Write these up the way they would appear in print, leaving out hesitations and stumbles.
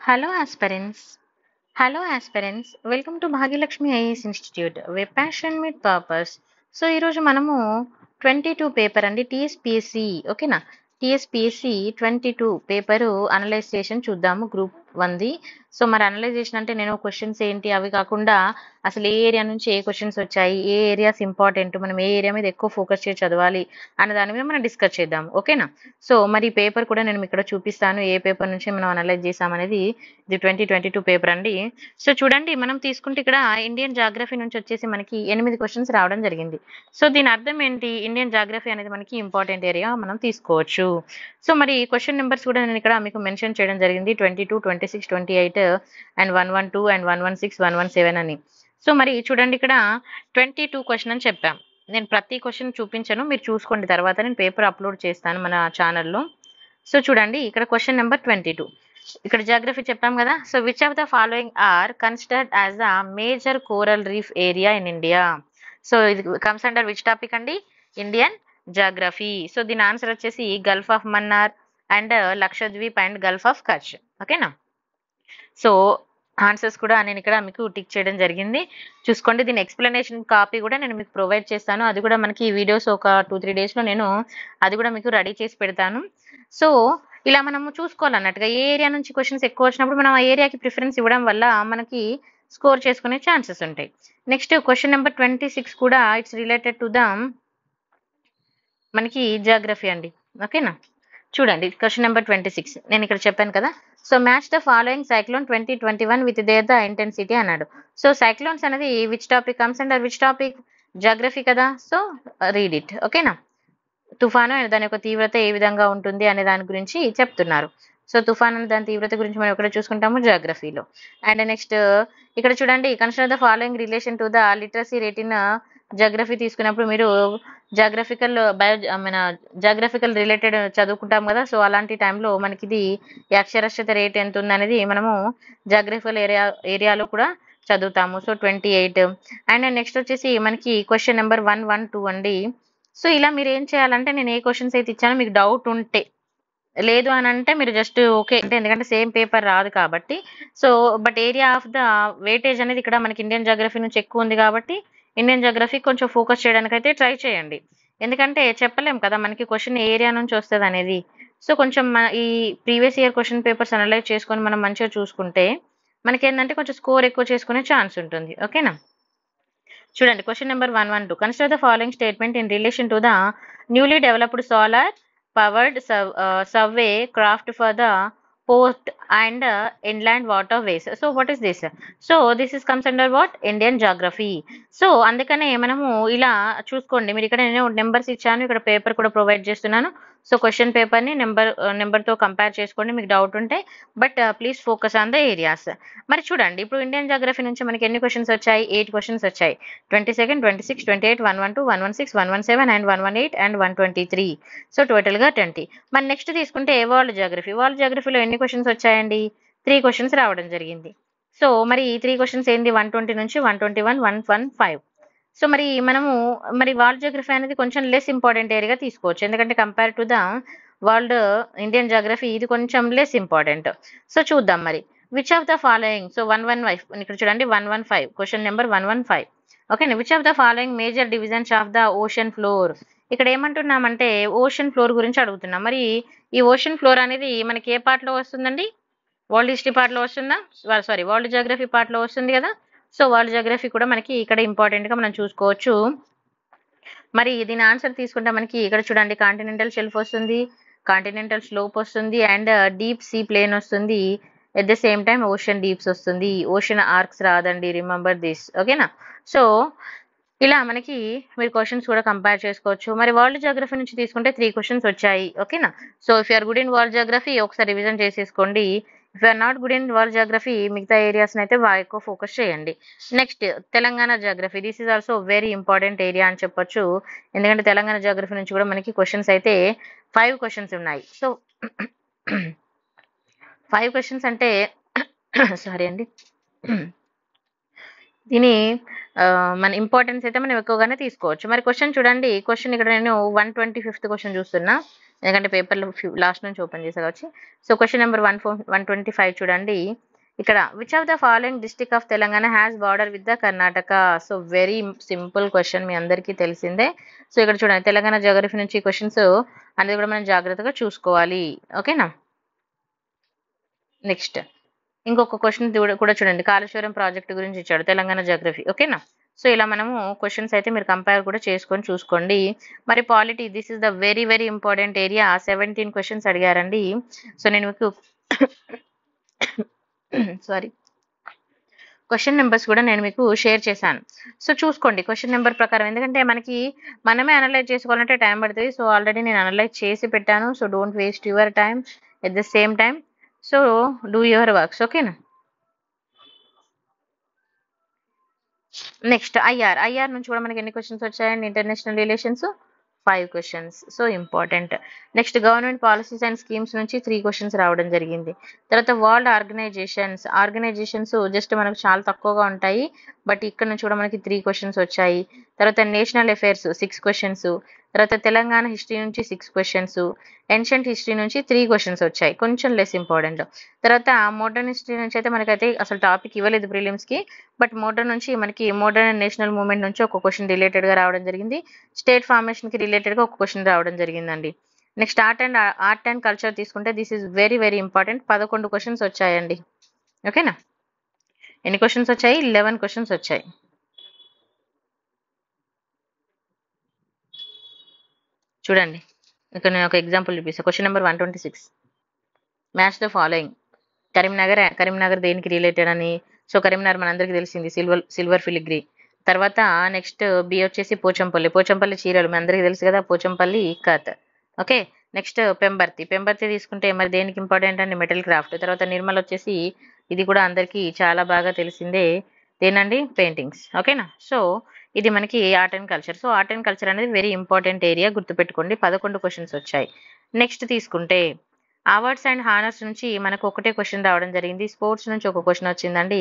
Hello aspirants. Hello aspirants. Welcome to Bhagilakshmi IAS Institute, where passion meet purpose. So ఈరోజు మనము 22 paper అండి TSPSC ఓకేనా TSPSC 22 paper analysation చూద్దాము group 1ది. So మరి analysation అంటే నేను క్వశ్చన్స్ ఏంటి అవి కాకుండా అసలు ఏ ఏరియా నుంచి ఏ క్వశ్చన్స్ వచ్చాయి, ఏ ఏరియాస్ ఇంపార్టెంట్, మనం ఏ ఏరియా మీద ఎక్కువ ఫోకస్ చేసి చదవాలి అనే దాని మీద మనం డిస్కస్ చేద్దాం ఓకేనా. సో మరి పేపర్ కూడా నేను ఇక్కడ చూపిస్తాను, ఏ పేపర్ నుంచి మనం అనలైజ్ చేసామనేది. ఇది 2022 పేపర్ అండి. సో చూడండి, మనం తీసుకుంటే ఇక్కడ ఇండియన్ జాగ్రఫీ నుంచి వచ్చేసి మనకి 8 క్వశ్చన్స్ రావడం జరిగింది. సో దీని అర్థం ఏంటి, ఇండియన్ జాగ్రఫీ అనేది మనకి ఇంపార్టెంట్ ఏరియా మనం తీసుకోవచ్చు. సో మరి క్వశ్చన్ నెంబర్స్ కూడా నేను ఇక్కడ మీకు మెన్షన్ చేయడం జరిగింది, 22, 26, 28 అండ్ 112 అండ్ 116, 117 అని. సో మరి చూడండి, ఇక్కడ 22 క్వశ్చన్ అని చెప్పాం. నేను ప్రతి క్వశ్చన్ చూపించను, మీరు చూసుకోండి, తర్వాత నేను పేపర్ అప్లోడ్ చేస్తాను మన ఛానల్లో. సో చూడండి, ఇక్కడ క్వశ్చన్ నెంబర్ 22. ఇక్కడ జాగ్రఫీ చెప్పాం కదా. So which of the following are considered as the major coral reef area in India. So ఇది కమ్స్ అండర్ విచ్ టాపిక్ అండి, ఇండియన్ జాగ్రఫీ. సో దీని ఆన్సర్ వచ్చేసి Gulf of Mannar and Lakshadweep and Gulf of Kutch ఓకేనా. So answers కూడా నేను ఇక్కడ మీకు tick చేయడం జరిగింది, చూసుకోండి. దీని ఎక్స్ప్లెనేషన్ కాపీ కూడా నేను మీకు ప్రొవైడ్ చేస్తాను, అది కూడా మనకి వీడియోస్ ఒక 2-3 డేస్లో నేను అది కూడా మీకు రెడీ చేసి పెడతాను. సో ఇలా మనము చూసుకోవాలన్నట్టుగా ఏ ఏరియా నుంచి క్వశ్చన్స్ ఎక్కువ వచ్చినప్పుడు మనం ఆ ఏరియాకి ప్రిఫరెన్స్ ఇవ్వడం వల్ల మనకి స్కోర్ చేసుకునే ఛాన్సెస్ ఉంటాయి. నెక్స్ట్ క్వశ్చన్ నెంబర్ 26 కూడా ఇట్స్ రిలేటెడ్ టు ద మనకి జాగ్రఫీ అండి ఓకేనా. చూడండి క్వశ్చన్ నెంబర్ 26 నేను ఇక్కడ చెప్పాను కదా. So match the following cyclone 2021 with their the intensity అన్నాడు. సో సైక్లోన్స్ అనేది which topic comes under which topic, geography కదా. సో రీడ్ ఇట్ ఓకేనా. తుఫాను అనే దాని యొక్క తీవ్రత ఏ విధంగా ఉంటుంది అనే దాని గురించి చెప్తున్నారు. సో తుఫాన్ అనే దాని తీవ్రత గురించి మనం ఎక్కడ చూసుకుంటాము, జాగ్రఫీలో. అండ్ నెక్స్ట్ ఇక్కడ చూడండి, consider the following relation to the literacy rate in geography తీసుకున్నప్పుడు మీరు జాగ్రఫికల్ మన జాగ్రఫికల్ రిలేటెడ్ చదువుకుంటాం కదా. సో అలాంటి టైంలో మనకి ఇది ఈ అక్షరాస్యత రేట్ ఎంత ఉంది అనేది మనము జాగ్రఫికల్ ఏరియాలో కూడా చదువుతాము. సో 28. అండ్ నెక్స్ట్ వచ్చేసి మనకి క్వశ్చన్ నెంబర్ 112 అండి. సో ఇలా మీరు ఏం చేయాలంటే, నేను ఏ క్వశ్చన్స్ అయితే ఇచ్చానో మీకు డౌట్ ఉంటే, లేదు అని అంటే మీరు జస్ట్ ఓకే అంటే, ఎందుకంటే సేమ్ పేపర్ రాదు కాబట్టి. So but area of the weightage అనేది ఇక్కడ మనకి ఇండియన్ జాగ్రఫీ నుంచి ఎక్కువ ఉంది కాబట్టి ఇండియన్ జాగ్రఫీ కొంచెం ఫోకస్ చేయడానికి అయితే ట్రై చేయండి, ఎందుకంటే చెప్పలేం కదా మనకి క్వశ్చన్ ఏ ఏరియా నుంచి వస్తుంది అనేది. సో కొంచెం ఈ previous year question papers analyse చేసుకొని మనం మంచిగా చూసుకుంటే మనకి ఏంటంటే కొంచెం స్కోర్ ఎక్కువ చేసుకునే ఛాన్స్ ఉంటుంది ఓకేనా. చూడండి question number 112, consider the following statement in relation to the newly developed solar powered survey craft for the port and inland water ways. So what is this, so this is comes under what, Indian geography. So అందుకనే మనము ఇలా చూసుకోండి, మీరు ఇక్కడ నేను numbers ఇచ్చాను, ఇక్కడ paper కూడా ప్రొవైడ్ చేస్తున్నాను. సో క్వశ్చన్ పేపర్ని నెంబర్తో కంపేర్ చేసుకోండి మీకు డౌట్ ఉంటే, but please focus on the areas. మరి చూడండి, ఇప్పుడు ఇండియన్ జాగ్రఫీ నుంచి మనకి ఎన్ని క్వశ్చన్స్ వచ్చాయి, 8 క్వశ్చన్స్ వచ్చాయి. 22, 26, 28, 112, 116, 117 అండ్ 118 అండ్ 123. సో టోటల్గా 20. మరి నెక్స్ట్ తీసుకుంటే వరల్డ్ జాగ్రఫీ. వరల్డ్ జాగ్రఫీలో ఎన్ని క్వశ్చన్స్ వచ్చాయండి, 3 క్వశ్చన్స్ రావడం జరిగింది. సో మరి ఈ 3 క్వశ్చన్స్ ఏంటి, 120 నుంచి 121, 115. సో మరి మనము మరి వరల్డ్ జాగ్రఫీ అనేది కొంచెం లెస్ ఇంపార్టెంట్ ఏరియా తీసుకోవచ్చు, ఎందుకంటే compare to the world Indian geography ఇది కొంచెం లెస్ ఇంపార్టెంట్. సో చూద్దాం మరి which of the following. So 115 ఇక్కడ చూడండి, 115 question number 115 okay. Which of the following major divisions of the ocean floor. ఇక్కడ ఏమంటున్నామంటే ఓషన్ ఫ్లోర్ గురించి అడుగుతున్నాం. మరి ఈ ఓషన్ ఫ్లోర్ అనేది మనకి ఏ పార్ట్లో వస్తుందండి, వరల్డ్ హిస్టరీ పార్ట్లో వస్తుందా, సారీ వరల్డ్ జాగ్రఫీ పార్ట్లో వస్తుంది కదా. సో వరల్డ్ జాగ్రఫీ కూడా మనకి ఇక్కడ ఇంపార్టెంట్గా మనం చూసుకోవచ్చు. మరి దీని ఆన్సర్ తీసుకుంటే మనకి ఇక్కడ చూడండి, కాంటినెంటల్ షెల్ఫ్ వస్తుంది, కాంటినెంటల్ స్లోప్ వస్తుంది అండ్ డీప్ సీ ప్లేన్ వస్తుంది. At the same time ocean deeps వస్తుంది, ఓషన్ ఆర్క్స్ రాదండి, రిమెంబర్ దిస్ ఓకేనా. సో ఇలా మనకి మీరు క్వశ్చన్స్ కూడా కంపేర్ చేసుకోవచ్చు. మరి వరల్డ్ జాగ్రఫీ నుంచి తీసుకుంటే 3 క్వశ్చన్స్ వచ్చాయి ఓకేనా. So if you are good in world geography ఒకసారి రివిజన్ చేసేసుకోండి. If you are not good in world geography మిగతా ఏరియాస్ని అయితే బాగా ఎక్కువ ఫోకస్ చేయండి. Next Telangana geography, this is also very important area అని చెప్పొచ్చు, ఎందుకంటే తెలంగాణ జాగ్రఫీ నుంచి కూడా మనకి క్వశ్చన్స్ అయితే 5 క్వశ్చన్స్ ఉన్నాయి. సో 5 క్వశ్చన్స్ అంటే సారీ అండి, దీని మన ఇంపార్టెన్స్ అయితే మనం ఎక్కువగానే తీసుకోవచ్చు. మరి క్వశ్చన్ చూడండి. క్వశ్చన్ ఇక్కడ నేను 125th క్వశ్చన్ చూస్తున్నా. ఎందుకంటే పేపర్‌లో లాస్ట్ నుంచి ఓపెన్ చేశా కాబట్టి. సో, క్వశ్చన్ నెంబర్ 125 చూడండి. ఇక్కడ which of the following district of Telangana has border with the Karnataka? So, very simple question మీ అందరికీ తెలిసిందే. సో, ఇక్కడ చూడండి తెలంగాణ జియోగ్రఫీ నుంచి క్వశ్చన్స్ అనేది కూడా మనం జాగ్రత్తగా చూసుకోవాలి. ఓకేనా? నెక్స్ట్ ఇంకొక క్వశ్చన్ కూడా చూడండి. కాళేశ్వరం ప్రాజెక్ట్ గురించి ఇచ్చాడు తెలంగాణ జియోగ్రఫీ. ఓకేనా? సో, ఇలా మనము క్వశ్చన్స్ అయితే మీరు కంపేర్ కూడా చేసుకొని చూసుకోండి. మరి polity this is the very very important area. 17 questions అడిగారండి. సో, నేను మీకు సారీ క్వశ్చన్ నెంబర్స్ కూడా నేను మీకు షేర్ చేశాను. సో, చూసుకోండి క్వశ్చన్ నెంబర్ ప్రకారం. ఎందుకంటే మనమే అనలైజ్ చేసుకోవాలంటే టైం పడుతుంది. సో, ఆల్రెడీ నేను అనలైజ్ చేసి పెట్టాను. So, don't waste your time at the same time. So, do your works. ఓకేనా? నెక్స్ట్ ఐఆర్ నుంచి కూడా మనకి ఎన్ని క్వశ్చన్స్ వచ్చాయండి? International relations 5 questions. So, important. Next government policies and schemes నుంచి 3 క్వశ్చన్స్ రావడం జరిగింది. తర్వాత వరల్డ్ ఆర్గనైజేషన్స్ జస్ట్ మనకు చాలా తక్కువగా ఉంటాయి. బట్ ఇక్కడ నుంచి కూడా మనకి 3 క్వశ్చన్స్ వచ్చాయి. తర్వాత నేషనల్ అఫైర్స్ 6 క్వశ్చన్స్. తర్వాత తెలంగాణ హిస్టరీ నుంచి 6 క్వశ్చన్స్. ఏన్షియంట్ హిస్టరీ నుంచి 3 క్వశ్చన్స్ వచ్చాయి. కొంచెం లెస్ ఇంపార్టెంట్. తర్వాత మోడర్న్ హిస్టరీ నుంచి అయితే మనకైతే అసలు టాపిక్ ఇవ్వలేదు ప్రిలిమ్స్‌కి. బట్ మోడర్న్ నుంచి మనకి మోడర్న్ అండ్ నేషనల్ మూవ్‌మెంట్ నుంచి ఒక క్వశ్చన్ రిలేటెడ్‌గా రావడం జరిగింది. స్టేట్ ఫార్మేషన్‌కి రిలేటెడ్‌గా ఒక క్వశ్చన్ రావడం జరిగిందండి. నెక్స్ట్ ఆర్ట్ అండ్ కల్చర్ తీసుకుంటే this is very very important. 11 questions వచ్చాయండి. ఓకేనా? ఎన్ని క్వశ్చన్స్ వచ్చాయి? 11 క్వశ్చన్స్ వచ్చాయి. చూడండి. ఇక్కడ నేను ఒక ఎగ్జాంపుల్ చూపిస్తా. Question number 126. Match the following. Karimnagar దేనికి రిలేటెడ్ అని. సో, కరీంనగర్ మనందరికీ తెలిసింది సిల్వర్ ఫిలిగ్రీ. తర్వాత నెక్స్ట్ బి వచ్చేసి పోచంపల్లి చీరలు మీ అందరికీ తెలుసు కదా. పోచంపల్లి ఇక్కత్. ఓకే. నెక్స్ట్ పెంబర్తి తీసుకుంటే మరి దేనికి ఇంపార్టెంట్ అండి? Metal craft. తర్వాత నిర్మల్ వచ్చేసి ఇది కూడా అందరికీ చాలా బాగా తెలిసిందే. దేనండి? పెయింటింగ్స్. ఓకేనా? సో, ఇది మనకి art and culture. So, art and culture అనేది వెరీ ఇంపార్టెంట్ ఏరియా. గుర్తుపెట్టుకోండి. 11 క్వశ్చన్స్ వచ్చాయి. నెక్స్ట్ తీసుకుంటే అవార్డ్స్ అండ్ హానర్స్ నుంచి మనకు ఒకటే క్వశ్చన్ రావడం జరిగింది. స్పోర్ట్స్ నుంచి ఒక క్వశ్చన్ వచ్చిందండి.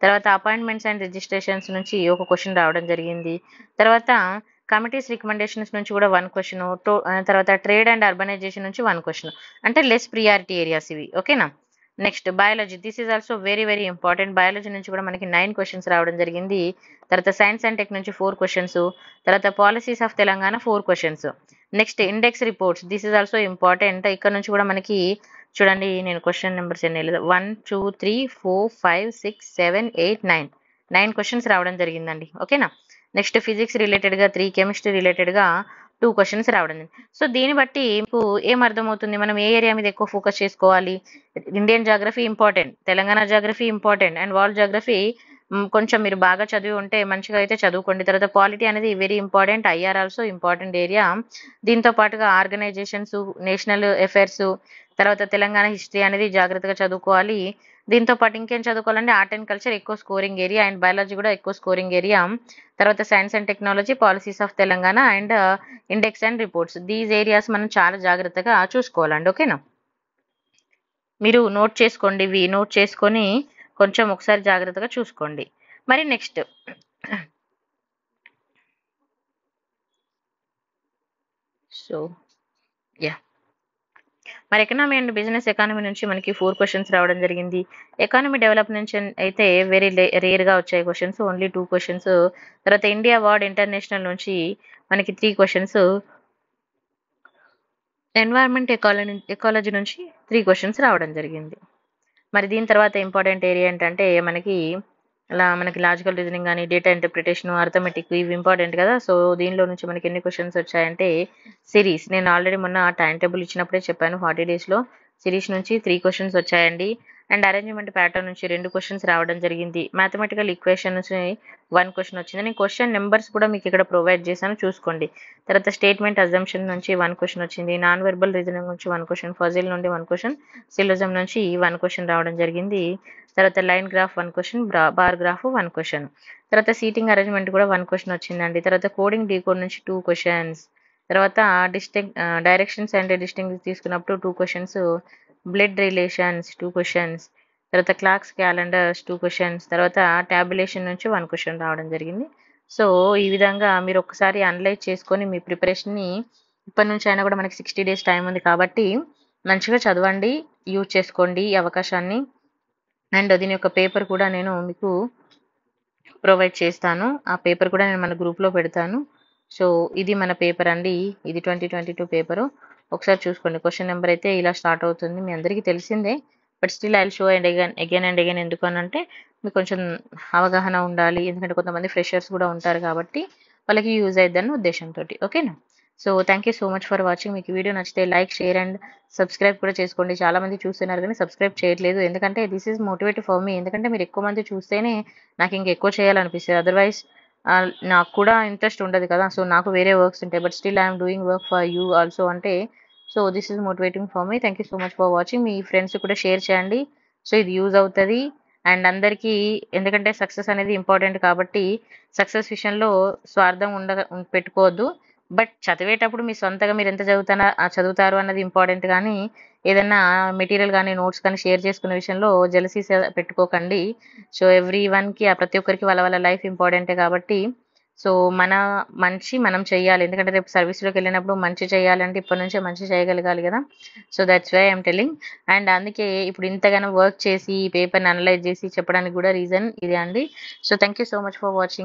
తర్వాత అపాయింట్మెంట్స్ అండ్ రిజిస్ట్రేషన్స్ నుంచి ఒక క్వశ్చన్ రావడం జరిగింది. తర్వాత కమిటీస్ రికమెండేషన్స్ నుంచి కూడా 1 క్వశ్చన్. తర్వాత ట్రేడ్ అండ్ అర్బనైజేషన్ నుంచి 1 క్వశ్చన్. అంటే లెస్ ప్రియారిటీ ఏరియాస్ ఇవి. ఓకేనా? Next biology this is also very very important. Biology నుంచి కూడా మనకి 9 క్వశ్చన్స్ రావడం జరిగింది. తర్వాత సైన్స్ అండ్ టెక్ నుంచి 4 క్వశ్చన్స్. తర్వాత policies of Telangana 4 questions. Next index reports this is also important. ఇక్కడ నుంచి కూడా మనకి చూడండి నేను క్వశ్చన్ నెంబర్స్ ఎన్ని 1 2 3 4 5 6 7 8 9 క్వశ్చన్స్ రావడం జరిగిందండి. ఓకేనా? నెక్స్ట్ ఫిజిక్స్ రిలేటెడ్గా 3, కెమిస్ట్రీ రిలేటెడ్గా 2 క్వశ్చన్స్ రావడం జరిగింది. సో, దీన్ని బట్టి మీకు ఏం అర్థమవుతుంది? మనం ఏ ఏరియా మీద ఎక్కువ ఫోకస్ చేసుకోవాలి? Indian geography important, Telangana geography important and world geography కొంచెం మీరు బాగా చదివి ఉంటే మంచిగా అయితే చదువుకోండి. తర్వాత పాలిటీ అనేది very important. IR also important area. దీంతో పాటుగా ఆర్గనైజేషన్స్, నేషనల్ అఫైర్స్, తర్వాత తెలంగాణ హిస్టరీ అనేది జాగ్రత్తగా చదువుకోవాలి. దీంతో పాటు ఇంకేం చదువుకోవాలంటే ఆర్ట్ అండ్ కల్చర్ ఎక్కువ స్కోరింగ్ ఏరియా అండ్ బయాలజీ కూడా ఎక్కువ స్కోరింగ్ ఏరియా. తర్వాత science and technology, policies of Telangana and index and reports these areas మనం చాలా జాగ్రత్తగా చూసుకోవాలండి. ఓకేనా? మీరు నోట్ చేసుకోండి. ఇవి నోట్ చేసుకొని కొంచెం ఒకసారి జాగ్రత్తగా చూసుకోండి. మరి నెక్స్ట్ సో యా మరి ఎకనామీ అండ్ బిజినెస్ ఎకానమీ నుంచి మనకి 4 క్వశ్చన్స్ రావడం జరిగింది. ఎకానమీ డెవలప్ నుంచి అయితే వెరీ రేర్గా వచ్చాయి క్వశ్చన్స్. Only 2 questions. తర్వాత ఇండియా వార్డ్ ఇంటర్నేషనల్ నుంచి మనకి 3 క్వశ్చన్స్. ఎన్వైరన్మెంట్ ఎకాలజీ నుంచి 3 క్వశ్చన్స్ రావడం జరిగింది. మరి దీని తర్వాత ఇంపార్టెంట్ ఏరియా ఏంటంటే మనకి లాజికల్ రీజనింగ్ కానీ, డేటా ఇంటర్ప్రిటేషన్, అర్థమెటిక్ ఇవి ఇంపార్టెంట్ కదా. సో, దీనిలో నుంచి మనకి ఎన్ని క్వశ్చన్స్ వచ్చాయంటే సిరీస్. నేను ఆల్రెడీ మొన్న టైం టేబుల్ ఇచ్చినప్పుడే చెప్పాను 40 డేస్లో. సిరీస్ నుంచి 3 క్వశ్చన్స్ వచ్చాయండి. అండ్ అరేంజ్మెంట్ ప్యాటర్న్ నుంచి 2 క్వశ్చన్స్ రావడం జరిగింది. మ్యాథమెటికల్ ఈక్వేషన్ నుంచి 1 క్వశ్చన్ వచ్చింది. నేను క్వశ్చన్ నెంబర్స్ కూడా మీకు ఇక్కడ ప్రొవైడ్ చేశాను చూసుకోండి. తర్వాత స్టేట్మెంట్ అజంప్షన్ నుంచి 1 క్వశ్చన్ వచ్చింది. నాన్ వెర్బల్ రీజనింగ్ నుంచి 1 క్వశ్చన్, ఫజిల్ నుండి 1 క్వశ్చన్, సిలోజం నుంచి 1 క్వశ్చన్ రావడం జరిగింది. తర్వాత line graph 1 question, bar graph 1 question. తర్వాత సీటింగ్ అరేంజ్మెంట్ కూడా 1 క్వశ్చన్ వచ్చిందండి. తర్వాత కోడింగ్ డీకోడ్ నుంచి 2 క్వశ్చన్స్. తర్వాత డైరెక్షన్స్ అండ్ డిస్టింగ్ తీసుకున్నప్పుడు 2 క్వశ్చన్స్, బ్లడ్ రిలేషన్స్ 2 క్వశ్చన్స్, తర్వాత క్లాక్స్ క్యాలెండర్స్ 2 క్వెషన్స్, తర్వాత టాబ్యులేషన్ నుంచి 1 క్వెషన్ రావడం జరిగింది. సో, ఈ విధంగా మీరు ఒక్కసారి అనలైజ్ చేసుకొని మీ ప్రిపరేషన్‌ని ఇప్పటి నుంచి అయినా కూడా మనకి 60 డేస్ టైం ఉంది కాబట్టి మంచిగా చదవండి. యూజ్ చేసుకోండి ఈ అవకాశాన్ని. అండ్ దీని యొక్క పేపర్ కూడా నేను మీకు ప్రొవైడ్ చేస్తాను. ఆ పేపర్ కూడా నేను మన గ్రూప్‌లో పెడతాను. సో, ఇది మన పేపర్ అండి. ఇది 2022 పేపరు. ఒకసారి చూసుకోండి. క్వెషన్ నంబర్ అయితే ఇలా స్టార్ట్ అవుతుంది. మీ అందరికీ తెలిసిందే. But still I will show and again and again ఎందుకనంటే మీకు కొంచెం అవగాహన ఉండాలి. ఎందుకంటే కొంతమంది ఫ్రెషర్స్ కూడా ఉంటారు కాబట్టి వాళ్ళకి యూజ్ అయిద్దన్న ఉద్దేశంతోటి. ఓకేనా? So, thank you so much for watching. మీకు ఈ వీడియో నచ్చితే లైక్, షేర్ అండ్ సబ్స్క్రైబ్ కూడా చేసుకోండి. చాలా మంది చూస్తున్నారు కానీ సబ్స్క్రైబ్ చేయట్లేదు. ఎందుకంటే this is motivative for me. ఎందుకంటే మీరు ఎక్కువ మంది చూస్తేనే నాకు ఇంకెక్కువ చేయాలనిపిస్తది. అదర్‌వైజ్ నాకు కూడా ఇంట్రెస్ట్ ఉండదు కదా! సో, నాకు వేరే వర్క్స్ ఉంటాయి. But still I am doing work for you also అంటే so, this is motivating for me. Thank you so much for watching. మీ ఫ్రెండ్స్ కూడా షేర్ చేయండి. సో, ఇది యూజ్ అవుతది. అండ్ అందరికీ ఎందుకంటే సక్సెస్ అనేది ఇంపార్టెంట్ కాబట్టి సక్సెస్ విషయంలో స్వార్థం పెట్టుకోవద్దు. బట్ చదివేటప్పుడు మీ సొంతగా మీరెంత చదువుతారు అన్నది ఇంపార్టెంట్ గానీ, ఏదన్నా మెటీరియల్ గానీ, నోట్స్ కానీ షేర్ చేసుకునే విషయంలో జెలసీస్ పెట్టుకోకండి. సో, ఎవ్రీవన్‌కి ప్రతి ఒక్కరికి వాళ్ళ వాళ్ళ లైఫ్ ఇంపార్టెంటే కాబట్టి, సో, మన మంచి మనం చెయ్యాలి. ఎందుకంటే రేపు సర్వీస్‌లోకెళ్ళినప్పుడు మంచి చేయాలంటే ఇప్పటి నుంచే మంచి చేయగలగాలి గదా! So, that's why I am telling. And అందుకే ఇప్పుడు ఇంతగానం వర్క్ చేసి, ఈ పేపర్‌ని అనలైజ్ చేసి చెప్పడానికి గూడా రీజన్ ఇదే అండి. So, thank you so much for watching.